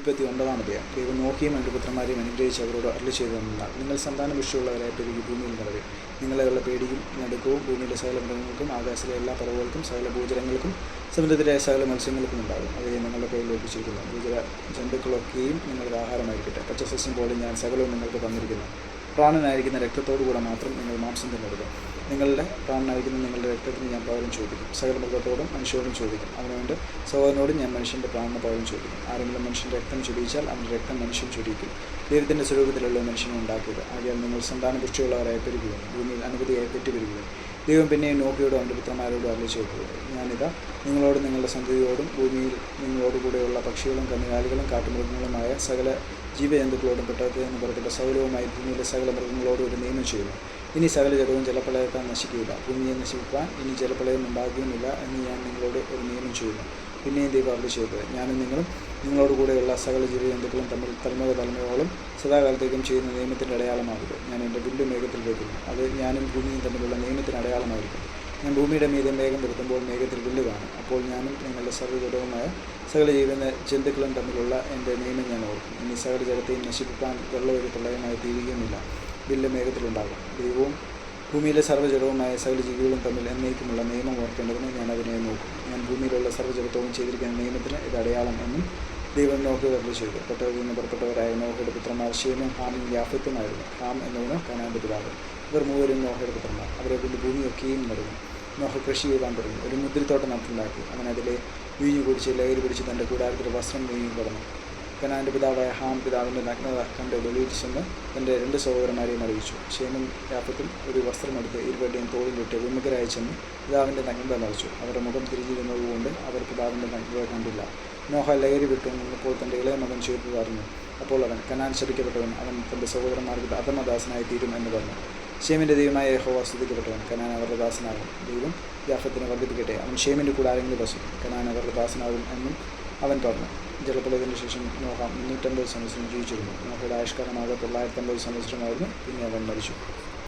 ഉൽപ്പത്തി 9 ദൈവം നോക്കിയും അവൻ്റെ പുത്രന്മാരെയും അനുഗ്രഹിച്ച് അവരോട് അരുളി ചെയ്തതെന്നാൽ, നിങ്ങൾ സന്താനപുഷ്ടിയുള്ളവരായി പെരുകി ഭൂമിയിൽ നിറവേ. നിങ്ങളെയുള്ള പേടിയും നടുക്കവും ഭൂമിയിലെ സകല മൃഗങ്ങൾക്കും ആകാശത്തിലെ എല്ലാ പറവുകൾക്കും സകല ഭൂചരങ്ങൾക്കും സമുദ്രത്തിലെ സകല മത്സ്യങ്ങൾക്കും ഉണ്ടാകും. അവയെ നിങ്ങളുടെ കയ്യിൽ ഏൽപ്പിച്ചിരിക്കുന്നു. ഭൂചര ജന്തുക്കളൊക്കെയും നിങ്ങൾക്ക് ആഹാരമായിരിക്കട്ടെ. പച്ചസസ്യം പോലെ ഞാൻ സകലവും നിങ്ങൾക്ക് തന്നിരിക്കുന്നു. പ്രാണനായിരിക്കുന്ന രക്തത്തോടുകൂടെ മാത്രം നിങ്ങൾ മാംസം തിന്നരുത്. നിങ്ങളുടെ പ്രാണനായിരിക്കുന്ന നിങ്ങളുടെ രക്തത്തിന് ഞാൻ പകരം ചോദിക്കും. സകല മൃഗത്തോടും മനുഷ്യരോടും ചോദിക്കും. അവനവൻ്റെ സഹോദരനോടും ഞാൻ മനുഷ്യൻ്റെ പ്രാണന് പകരം ചോദിക്കും. ആരെങ്കിലും മനുഷ്യൻ്റെ രക്തം ചൊരിയിച്ചാൽ അവൻ്റെ രക്തം മനുഷ്യൻ ചൊരിയിക്കും. ദൈവത്തിൻ്റെ സ്വരൂപത്തിലുള്ള മനുഷ്യനെ ഉണ്ടാക്കിയത്. ആകയാൽ നിങ്ങൾ സന്താനപുഷ്ടിയുള്ളവരായി പെരുകുകയും ഭൂമിയിൽ അനവധിയായി പെറ്റുപെരുകുകയും. ദൈവം പിന്നെയും നോക്കിയോടും അവൻ്റെ പുത്രന്മാരോടും അരുളി ചെയ്തത്, ഞാനിതാ നിങ്ങളോടും നിങ്ങളുടെ സന്തതിയോടും ഭൂമിയിൽ നിങ്ങളോടുകൂടെയുള്ള പക്ഷികളും കന്നുകാലികളും കാട്ടുമൃഗങ്ങളുമായ സകല ജീവജന്തുക്കളോടും പെട്ടകത്തിൽ നിന്ന് പുറപ്പെട്ട സകലവുമായി ഭൂമിയിലെ സകല മൃഗങ്ങളോടും ഒരു നിയമം ചെയ്യുന്നു. ഇനി സകല ജലവും ജലപ്രളയത്താൽ നശിക്കുകയില്ല. ഭൂമിയെ നശിപ്പിക്കാൻ ഇനി ജലപ്രളയം ഉണ്ടാകുകയുമില്ല എന്ന് ഞാൻ നിങ്ങളോട് ഒരു നിയമം ചെയ്യുന്നു. പിന്നെയും ദൈവം അരുളി ചെയ്തത്, ഞാനും നിങ്ങളും നിങ്ങളോടുകൂടെയുള്ള സകല ജീവജന്തുക്കളും തമ്മിൽ തലമുറയോളം സദാകാലത്തേക്കും ചെയ്യുന്ന നിയമത്തിൻ്റെ അടയാളമാകുത്. ഞാൻ എൻ്റെ വില്ല് മേഘത്തിൽ വയ്ക്കുന്നു. അത് ഞാനും ഭൂമിയും തമ്മിലുള്ള നിയമത്തിന് അടയാളമായിരിക്കും. ഞാൻ ഭൂമിയുടെ മീതെ മേഘം വരുത്തുമ്പോൾ മേഘത്തിൽ വില്ല് കാണും. അപ്പോൾ ഞാനും നിങ്ങളുടെ സർവ്വജടവുമായ സകല ജന്തുക്കളും തമ്മിലുള്ള എൻ്റെ നിയമം ഞാൻ ഓർക്കും. ഇനി സകല ജലത്തെയും നശിപ്പിക്കാൻ വെള്ളം ഒരു പ്രളയമായി തീരുകയുമില്ല. വില്ല് മേഘത്തിലുണ്ടാകും. ദൈവവും ഭൂമിയിലെ സർവ്വജടവുമായ സകല ജീവികളും തമ്മിൽ എന്നേക്കുമുള്ള നിയമം ഓർക്കേണ്ടതിന് ഞാൻ അതിനെ നോക്കും. ഞാൻ ഭൂമിയിലുള്ള സർവ്വജടത്വവും ചെയ്തിരിക്കുന്ന നിയമത്തിന് ഇത് അടയാളം എന്നും ദൈവം നോഹയോട് അരുളി ചെയ്തു. പെട്ടകത്തിൽ നിന്ന് പുറപ്പെട്ടവരായ നോഹയുടെ പുത്രന്മാർ ശേമും ഹാമും യാഫത്തുമായിരുന്നു. ഹാം എന്നവന് കനാന്റെ പിതാവ്. ഇവർ മൂവരും നോഹയുടെ പുത്രന്മാർ. അവരെ കൊണ്ട് ഭൂമിയൊക്കെയും നിറഞ്ഞു. നോഹ കൃഷി ചെയ്യാൻ തുടങ്ങി. ഒരു മുന്തിരിത്തോട്ടം നട്ടുണ്ടാക്കി. അവൻ അതിലെ വീഞ്ഞു കുടിച്ച് ലഹരി പിടിച്ച് തൻ്റെ കൂടാരത്തിൽ വസ്ത്രം വീഞ്ഞു കിടന്നു. കനാന്റെ പിതാവായ ഹാം പിതാവിൻ്റെ നഗ്നത കണ്ട് വെളിയിൽ ചെന്ന് തൻ്റെ 2 സഹോദരന്മാരെയും അറിയിച്ചു. ശേമും യാഫത്തും ഒരു വസ്ത്രമെടുത്ത് ഇരുവരുടെയും തോളിലിട്ട് വിമുഖരായി ചെന്ന് പിതാവിൻ്റെ നഗ്നത മറിച്ചു. അവരുടെ മുഖം തിരിഞ്ഞിരുന്നതുകൊണ്ട് അവർ പിതാവിൻ്റെ നഗ്നത കണ്ടില്ല. നോഹ ലഹരി വിട്ടു നിന്നപ്പോൾ തൻ്റെ ഇളയ മകൻ ചെയ്തത് അറിഞ്ഞു. അപ്പോൾ അവൻ, കനാൻ ശപിക്കപ്പെട്ടവൻ, അവൻ തൻ്റെ സഹോദരന്മാർക്ക് അധമദാസനായി തീരും എന്ന് പറഞ്ഞു. ശേമിൻ്റെ ദൈവമായ യഹോവ സ്തുതിക്കപ്പെട്ടവൻ, കനാൻ അവരുടെ ദാസനാകും. ദൈവം യാഫത്തിനെ വർദ്ധിപ്പിക്കട്ടെ, അവൻ ശേമിൻ്റെ കൂടാരങ്ങളിൽ വസിക്കും. കനാൻ അവരുടെ ദാസനാകും എന്നും അവൻ പറഞ്ഞു. ജലപ്രളയത്തിന് ശേഷം നോഹ 350 സംവത്സരം ജീവിച്ചിരുന്നു. നോഹയുടെ ആയുഷ്കാലമാകെ 950 സംവത്സരമായിരുന്നു. പിന്നെ അവൻ മരിച്ചു.